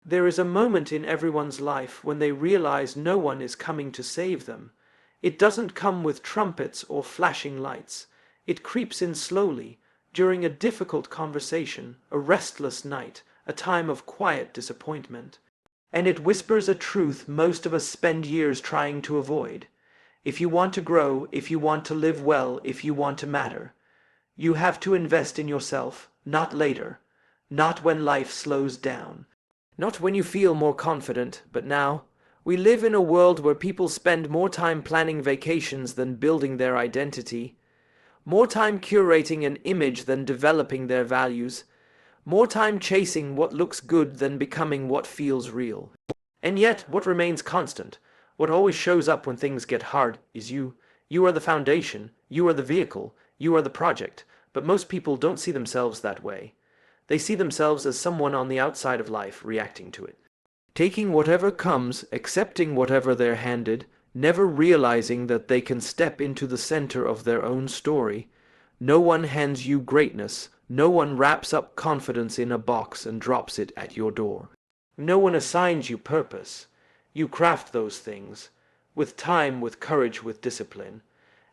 There is a moment in everyone's life when they realize no one is coming to save them. It doesn't come with trumpets or flashing lights. It creeps in slowly, during a difficult conversation, a restless night, a time of quiet disappointment. And it whispers a truth most of us spend years trying to avoid. If you want to grow, if you want to live well, if you want to matter, you have to invest in yourself, not later, not when life slows down, not when you feel more confident, but now. We live in a world where people spend more time planning vacations than building their identity, more time curating an image than developing their values, more time chasing what looks good than becoming what feels real. And yet, what remains constant, what always shows up when things get hard, is you. You are the foundation, you are the vehicle, you are the project, but most people don't see themselves that way. They see themselves as someone on the outside of life reacting to it. Taking whatever comes, accepting whatever they're handed, never realizing that they can step into the center of their own story. No one hands you greatness. No one wraps up confidence in a box and drops it at your door. No one assigns you purpose. You craft those things, with time, with courage, with discipline.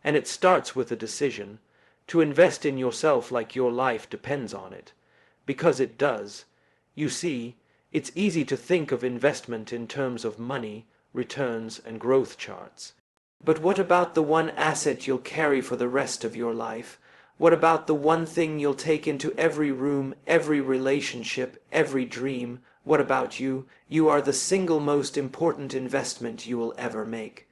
And it starts with a decision, to invest in yourself like your life depends on it. Because it does. You see, it's easy to think of investment in terms of money, returns, and growth charts. But what about the one asset you'll carry for the rest of your life? What about the one thing you'll take into every room, every relationship, every dream? What about you? You are the single most important investment you will ever make.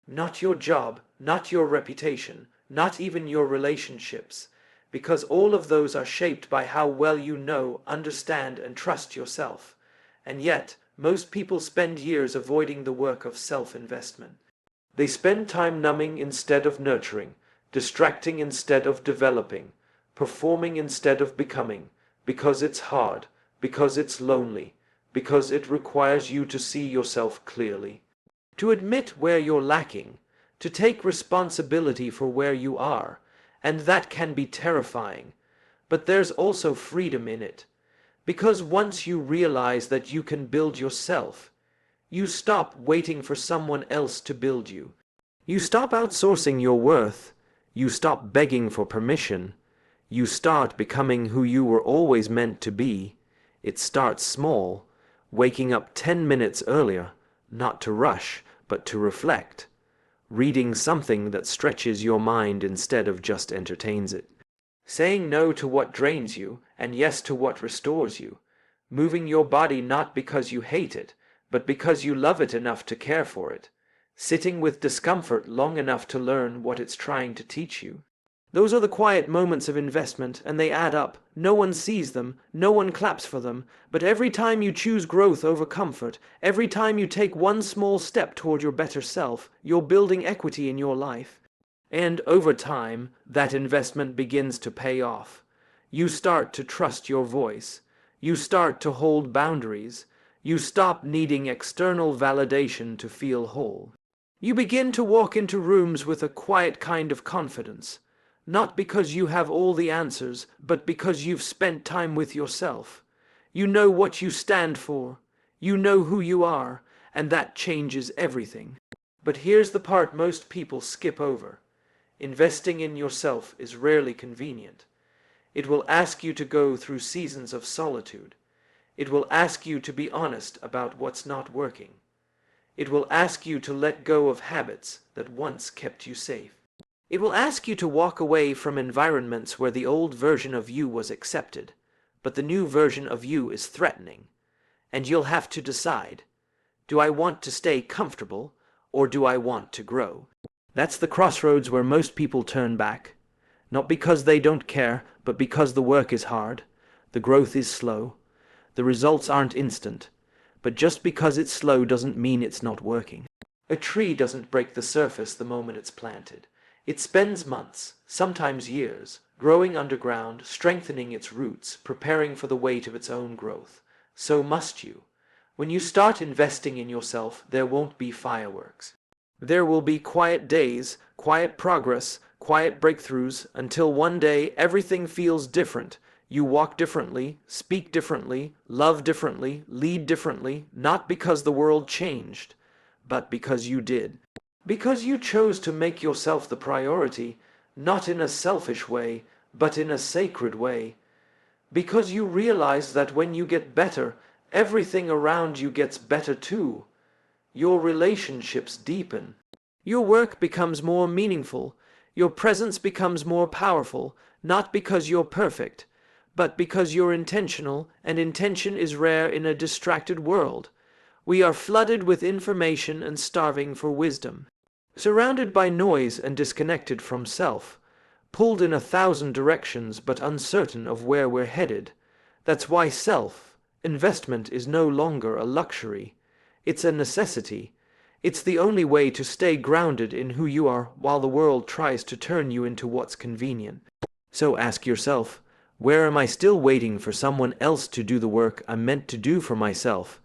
Not your job, not your reputation, not even your relationships, because all of those are shaped by how well you know, understand, and trust yourself. And yet, most people spend years avoiding the work of self-investment. They spend time numbing instead of nurturing, distracting instead of developing, performing instead of becoming, because it's hard, because it's lonely, because it requires you to see yourself clearly, to admit where you're lacking, to take responsibility for where you are, and that can be terrifying. But there's also freedom in it, because once you realize that you can build yourself, you stop waiting for someone else to build you. You stop outsourcing your worth. You stop begging for permission. You start becoming who you were always meant to be. It starts small, waking up 10 minutes earlier, not to rush, but to reflect. Reading something that stretches your mind instead of just entertains it. Saying no to what drains you and yes to what restores you. Moving your body not because you hate it, but because you love it enough to care for it. Sitting with discomfort long enough to learn what it's trying to teach you. Those are the quiet moments of investment, and they add up. No one sees them, no one claps for them, but every time you choose growth over comfort, every time you take one small step toward your better self, you're building equity in your life. And over time, that investment begins to pay off. You start to trust your voice. You start to hold boundaries. You stop needing external validation to feel whole. You begin to walk into rooms with a quiet kind of confidence, not because you have all the answers, but because you've spent time with yourself. You know what you stand for. You know who you are, and that changes everything. But here's the part most people skip over. Investing in yourself is rarely convenient. It will ask you to go through seasons of solitude. It will ask you to be honest about what's not working. It will ask you to let go of habits that once kept you safe. It will ask you to walk away from environments where the old version of you was accepted, but the new version of you is threatening. And you'll have to decide, do I want to stay comfortable, or do I want to grow? That's the crossroads where most people turn back. Not because they don't care, but because the work is hard, the growth is slow, the results aren't instant. But just because it's slow doesn't mean it's not working. A tree doesn't break the surface the moment it's planted. It spends months, sometimes years, growing underground, strengthening its roots, preparing for the weight of its own growth. So must you. When you start investing in yourself, there won't be fireworks. There will be quiet days, quiet progress, quiet breakthroughs, until one day everything feels different. You walk differently, speak differently, love differently, lead differently, not because the world changed, but because you did. Because you chose to make yourself the priority, not in a selfish way, but in a sacred way. Because you realize that when you get better, everything around you gets better too. Your relationships deepen. Your work becomes more meaningful. Your presence becomes more powerful, not because you're perfect, but because you're intentional, and intention is rare in a distracted world. We are flooded with information and starving for wisdom. Surrounded by noise and disconnected from self. Pulled in 1,000 directions but uncertain of where we're headed. That's why investment is no longer a luxury. It's a necessity. It's the only way to stay grounded in who you are while the world tries to turn you into what's convenient. So ask yourself, where am I still waiting for someone else to do the work I'm meant to do for myself?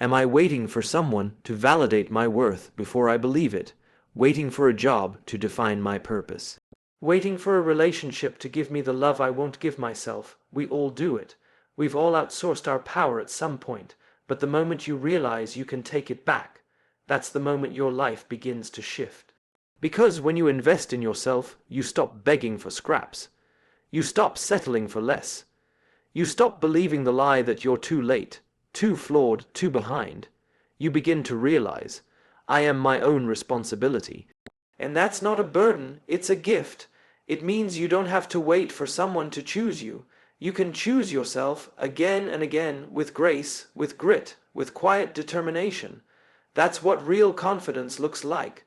Am I waiting for someone to validate my worth before I believe it? Waiting for a job to define my purpose? Waiting for a relationship to give me the love I won't give myself? We all do it. We've all outsourced our power at some point, but the moment you realize you can take it back, that's the moment your life begins to shift. Because when you invest in yourself, you stop begging for scraps. You stop settling for less. You stop believing the lie that you're too late, too flawed, too behind. You begin to realize, I am my own responsibility. And that's not a burden, it's a gift. It means you don't have to wait for someone to choose you. You can choose yourself again and again with grace, with grit, with quiet determination. That's what real confidence looks like.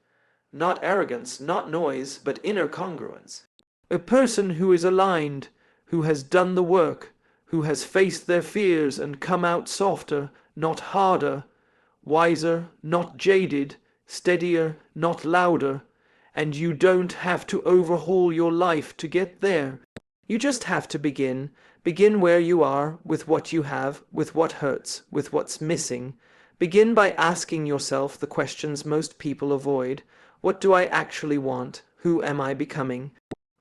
Not arrogance, not noise, but inner congruence. A person who is aligned, who has done the work, who has faced their fears and come out softer, not harder, wiser, not jaded, steadier, not louder. And you don't have to overhaul your life to get there. You just have to begin. Begin where you are, with what you have, with what hurts, with what's missing. Begin by asking yourself the questions most people avoid. What do I actually want? Who am I becoming?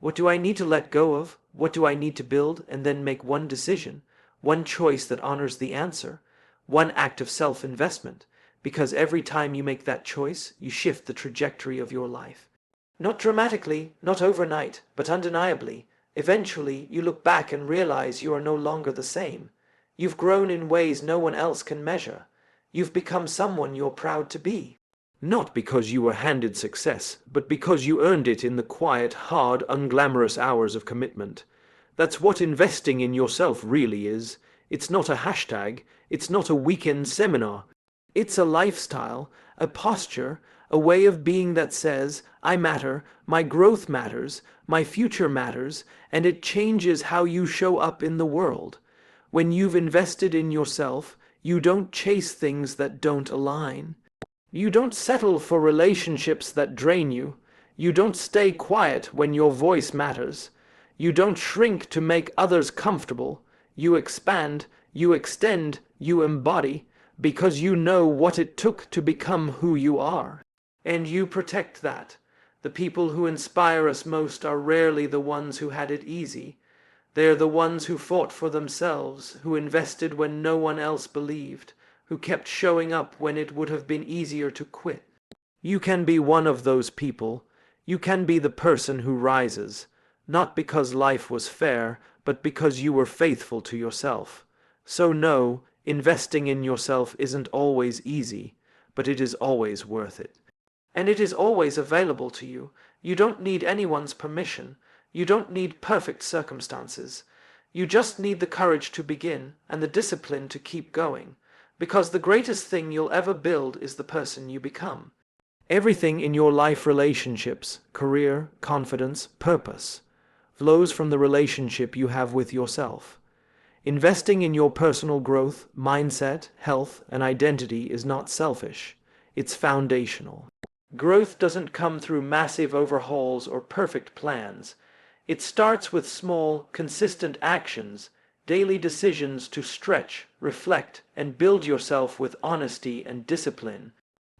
What do I need to let go of? What do I need to build? And then make one decision, one choice that honors the answer, one act of self-investment. Because every time you make that choice, you shift the trajectory of your life. Not dramatically, not overnight, but undeniably. Eventually, you look back and realize you are no longer the same. You've grown in ways no one else can measure. You've become someone you're proud to be. Not because you were handed success, but because you earned it in the quiet, hard, unglamorous hours of commitment. That's what investing in yourself really is. It's not a hashtag. It's not a weekend seminar. It's a lifestyle, a posture, a way of being that says, I matter, my growth matters, my future matters, and it changes how you show up in the world. When you've invested in yourself, you don't chase things that don't align. You don't settle for relationships that drain you. You don't stay quiet when your voice matters. You don't shrink to make others comfortable. You expand, you extend, you embody, because you know what it took to become who you are. And you protect that. The people who inspire us most are rarely the ones who had it easy. They're the ones who fought for themselves, who invested when no one else believed, who kept showing up when it would have been easier to quit. You can be one of those people. You can be the person who rises, not because life was fair, but because you were faithful to yourself. So no, investing in yourself isn't always easy, but it is always worth it. And it is always available to you. You don't need anyone's permission. You don't need perfect circumstances. You just need the courage to begin and the discipline to keep going. Because the greatest thing you'll ever build is the person you become. Everything in your life, relationships, career, confidence, purpose, flows from the relationship you have with yourself. Investing in your personal growth, mindset, health, and identity is not selfish. It's foundational. Growth doesn't come through massive overhauls or perfect plans. It starts with small, consistent actions, daily decisions to stretch, reflect, and build yourself with honesty and discipline.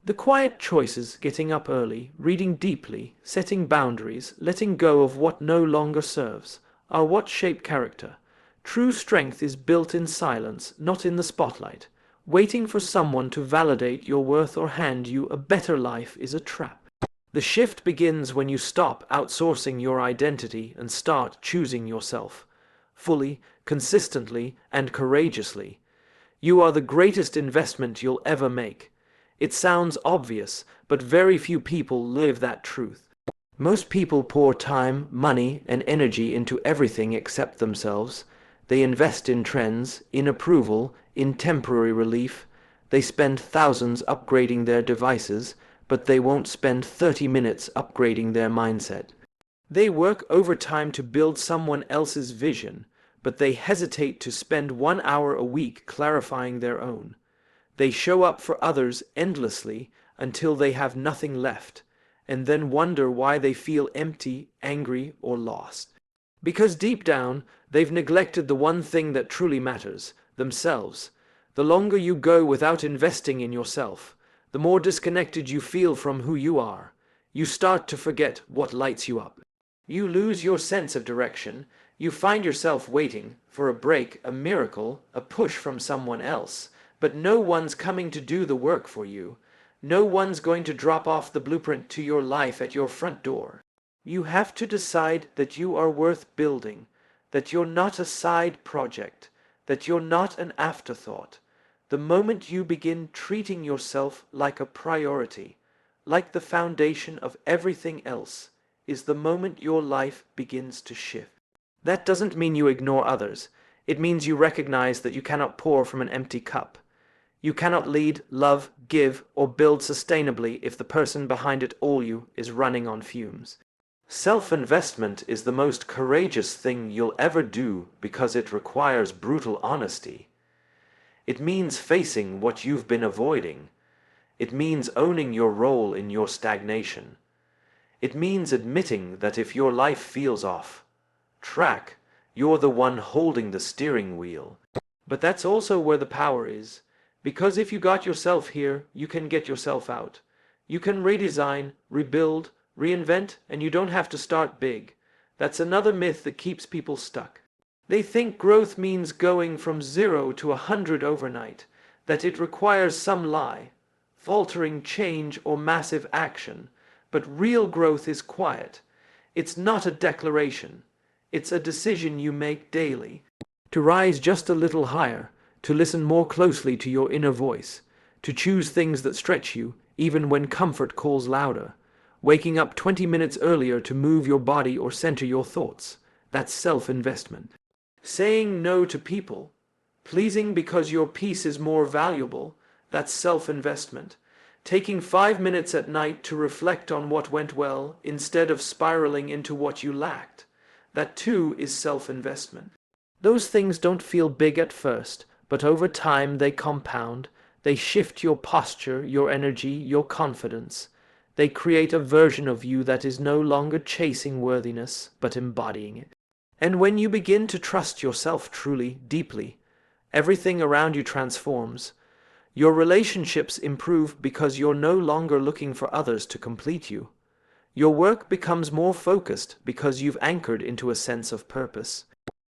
The quiet choices, getting up early, reading deeply, setting boundaries, letting go of what no longer serves, are what shape character. True strength is built in silence, not in the spotlight. Waiting for someone to validate your worth or hand you a better life is a trap. The shift begins when you stop outsourcing your identity and start choosing yourself. Fully, consistently, and courageously. You are the greatest investment you'll ever make. It sounds obvious, but very few people live that truth. Most people pour time, money, and energy into everything except themselves. They invest in trends, in approval, in temporary relief. They spend thousands upgrading their devices, but they won't spend 30 minutes upgrading their mindset. They work overtime to build someone else's vision, but they hesitate to spend 1 hour a week clarifying their own. They show up for others endlessly until they have nothing left, and then wonder why they feel empty, angry, or lost. Because deep down, they've neglected the one thing that truly matters, themselves. The longer you go without investing in yourself, the more disconnected you feel from who you are. You start to forget what lights you up. You lose your sense of direction. You find yourself waiting for a break, a miracle, a push from someone else. But no one's coming to do the work for you. No one's going to drop off the blueprint to your life at your front door. You have to decide that you are worth building, that you're not a side project, that you're not an afterthought. The moment you begin treating yourself like a priority, like the foundation of everything else, is the moment your life begins to shift. That doesn't mean you ignore others. It means you recognize that you cannot pour from an empty cup. You cannot lead, love, give, or build sustainably if the person behind it all you is running on fumes. Self-investment is the most courageous thing you'll ever do because it requires brutal honesty. It means facing what you've been avoiding. It means owning your role in your stagnation. It means admitting that if your life feels off track, you're the one holding the steering wheel. But that's also where the power is. Because if you got yourself here, you can get yourself out. You can redesign, rebuild, reinvent, and you don't have to start big. That's another myth that keeps people stuck. They think growth means going from 0 to 100 overnight, that it requires some lie, faltering change or massive action. But real growth is quiet. It's not a declaration. It's a decision you make daily. To rise just a little higher, to listen more closely to your inner voice, to choose things that stretch you, even when comfort calls louder. Waking up 20 minutes earlier to move your body or center your thoughts. That's self-investment. Saying no to people, pleasing because your peace is more valuable, that's self-investment. Taking 5 minutes at night to reflect on what went well instead of spiraling into what you lacked, that too is self-investment. Those things don't feel big at first, but over time they compound. They shift your posture, your energy, your confidence. They create a version of you that is no longer chasing worthiness, but embodying it. And when you begin to trust yourself truly, deeply, everything around you transforms. Your relationships improve because you're no longer looking for others to complete you. Your work becomes more focused because you've anchored into a sense of purpose.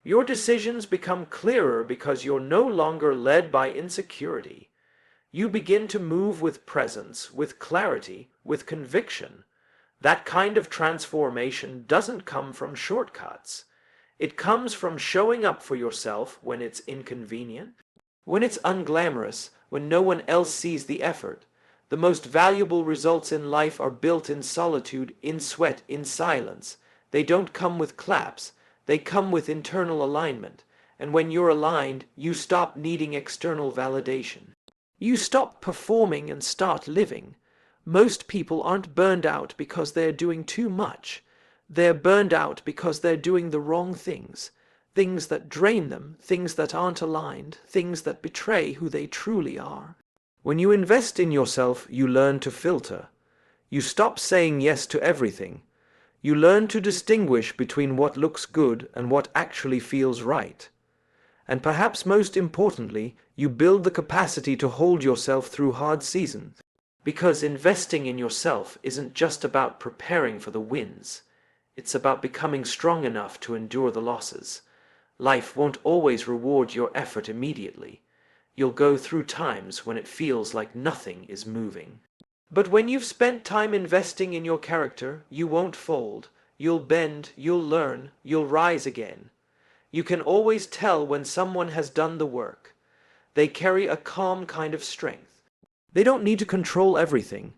Your decisions become clearer because you're no longer led by insecurity. You begin to move with presence, with clarity, with conviction. That kind of transformation doesn't come from shortcuts. It comes from showing up for yourself when it's inconvenient, when it's unglamorous, when no one else sees the effort. The most valuable results in life are built in solitude, in sweat, in silence. They don't come with claps. They come with internal alignment. And when you're aligned, you stop needing external validation. You stop performing and start living. Most people aren't burned out because they're doing too much. They're burned out because they're doing the wrong things. Things that drain them, things that aren't aligned, things that betray who they truly are. When you invest in yourself, you learn to filter. You stop saying yes to everything. You learn to distinguish between what looks good and what actually feels right. And perhaps most importantly, you build the capacity to hold yourself through hard seasons. Because investing in yourself isn't just about preparing for the wins. It's about becoming strong enough to endure the losses. Life won't always reward your effort immediately. You'll go through times when it feels like nothing is moving. But when you've spent time investing in your character, you won't fold. You'll bend, you'll learn, you'll rise again. You can always tell when someone has done the work. They carry a calm kind of strength. They don't need to control everything.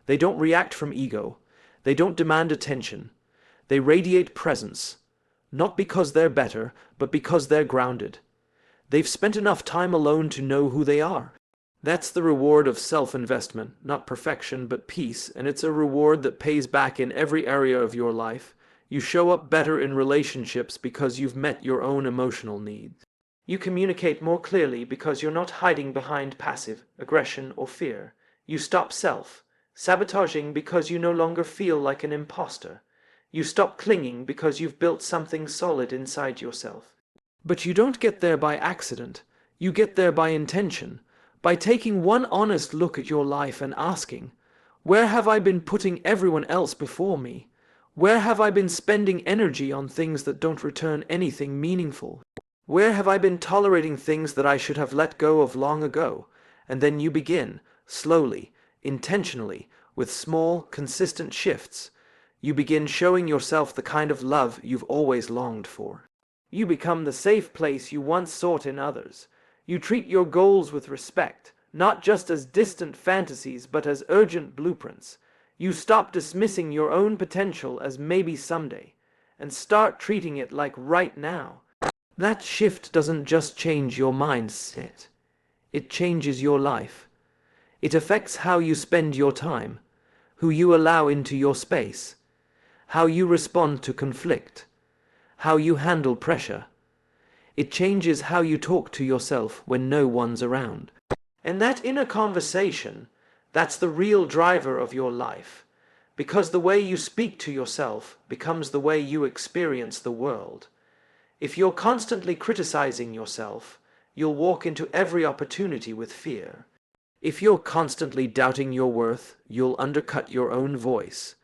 They don't react from ego. They don't demand attention. They radiate presence, not because they're better, but because they're grounded. They've spent enough time alone to know who they are. That's the reward of self-investment, not perfection, but peace, and it's a reward that pays back in every area of your life. You show up better in relationships because you've met your own emotional needs. You communicate more clearly because you're not hiding behind passive aggression or fear. You stop self-sabotaging because you no longer feel like an imposter. You stop clinging because you've built something solid inside yourself. But you don't get there by accident. You get there by intention. By taking one honest look at your life and asking, where have I been putting everyone else before me? Where have I been spending energy on things that don't return anything meaningful? Where have I been tolerating things that I should have let go of long ago? And then you begin, slowly, intentionally, with small, consistent shifts. You begin showing yourself the kind of love you've always longed for. You become the safe place you once sought in others. You treat your goals with respect, not just as distant fantasies, but as urgent blueprints. You stop dismissing your own potential as maybe someday, and start treating it like right now. That shift doesn't just change your mindset. It changes your life. It affects how you spend your time, who you allow into your space, how you respond to conflict, how you handle pressure. It changes how you talk to yourself when no one's around. And that inner conversation, that's the real driver of your life, because the way you speak to yourself becomes the way you experience the world. If you're constantly criticizing yourself, you'll walk into every opportunity with fear. If you're constantly doubting your worth, you'll undercut your own voice.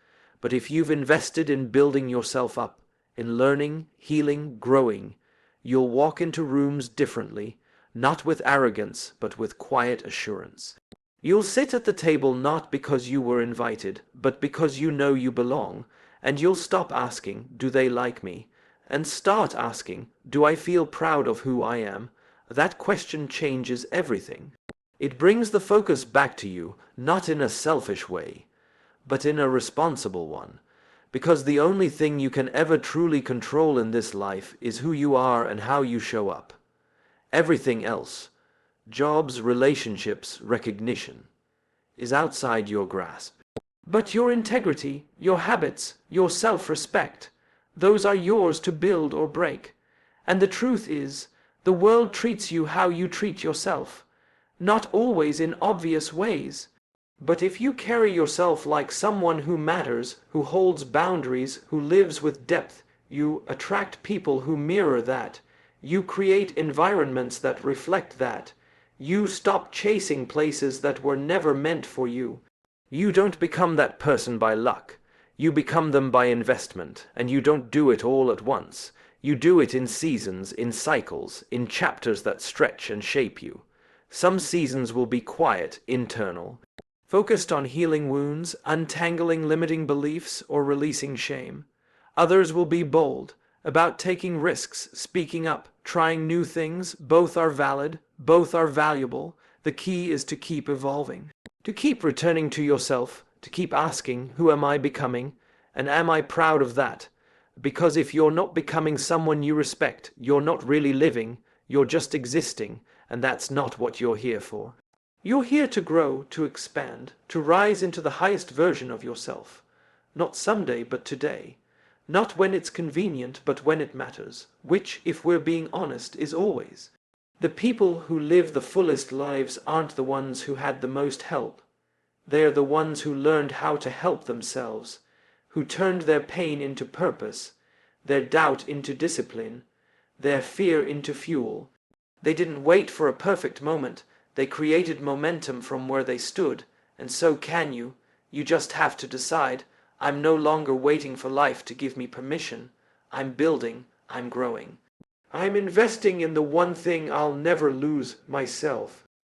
But if you've invested in building yourself up, in learning, healing, growing, you'll walk into rooms differently, not with arrogance, but with quiet assurance. You'll sit at the table not because you were invited, but because you know you belong, and you'll stop asking, do they like me? And start asking, do I feel proud of who I am? That question changes everything. It brings the focus back to you, not in a selfish way, but in a responsible one. Because the only thing you can ever truly control in this life is who you are and how you show up. Everything else, jobs, relationships, recognition, is outside your grasp. But your integrity, your habits, your self-respect, those are yours to build or break. And the truth is, the world treats you how you treat yourself, not always in obvious ways. But if you carry yourself like someone who matters, who holds boundaries, who lives with depth, you attract people who mirror that. You create environments that reflect that. You stop chasing places that were never meant for you. You don't become that person by luck. You become them by investment, and you don't do it all at once. You do it in seasons, in cycles, in chapters that stretch and shape you. Some seasons will be quiet, internal, focused on healing wounds, untangling limiting beliefs, or releasing shame. Others will be bold, about taking risks, speaking up, trying new things. Both are valid, both are valuable. The key is to keep evolving, to keep returning to yourself, to keep asking, who am I becoming, and am I proud of that? Because if you're not becoming someone you respect, you're not really living, you're just existing, and that's not what you're here for. You're here to grow, to expand, to rise into the highest version of yourself. Not someday, but today. Not when it's convenient, but when it matters, which, if we're being honest, is always. The people who live the fullest lives aren't the ones who had the most help. They're the ones who learned how to help themselves, who turned their pain into purpose, their doubt into discipline, their fear into fuel. They didn't wait for a perfect moment. They created momentum from where they stood, and so can you. You just have to decide, I'm no longer waiting for life to give me permission. I'm building, I'm growing. I'm investing in the one thing I'll never lose, myself.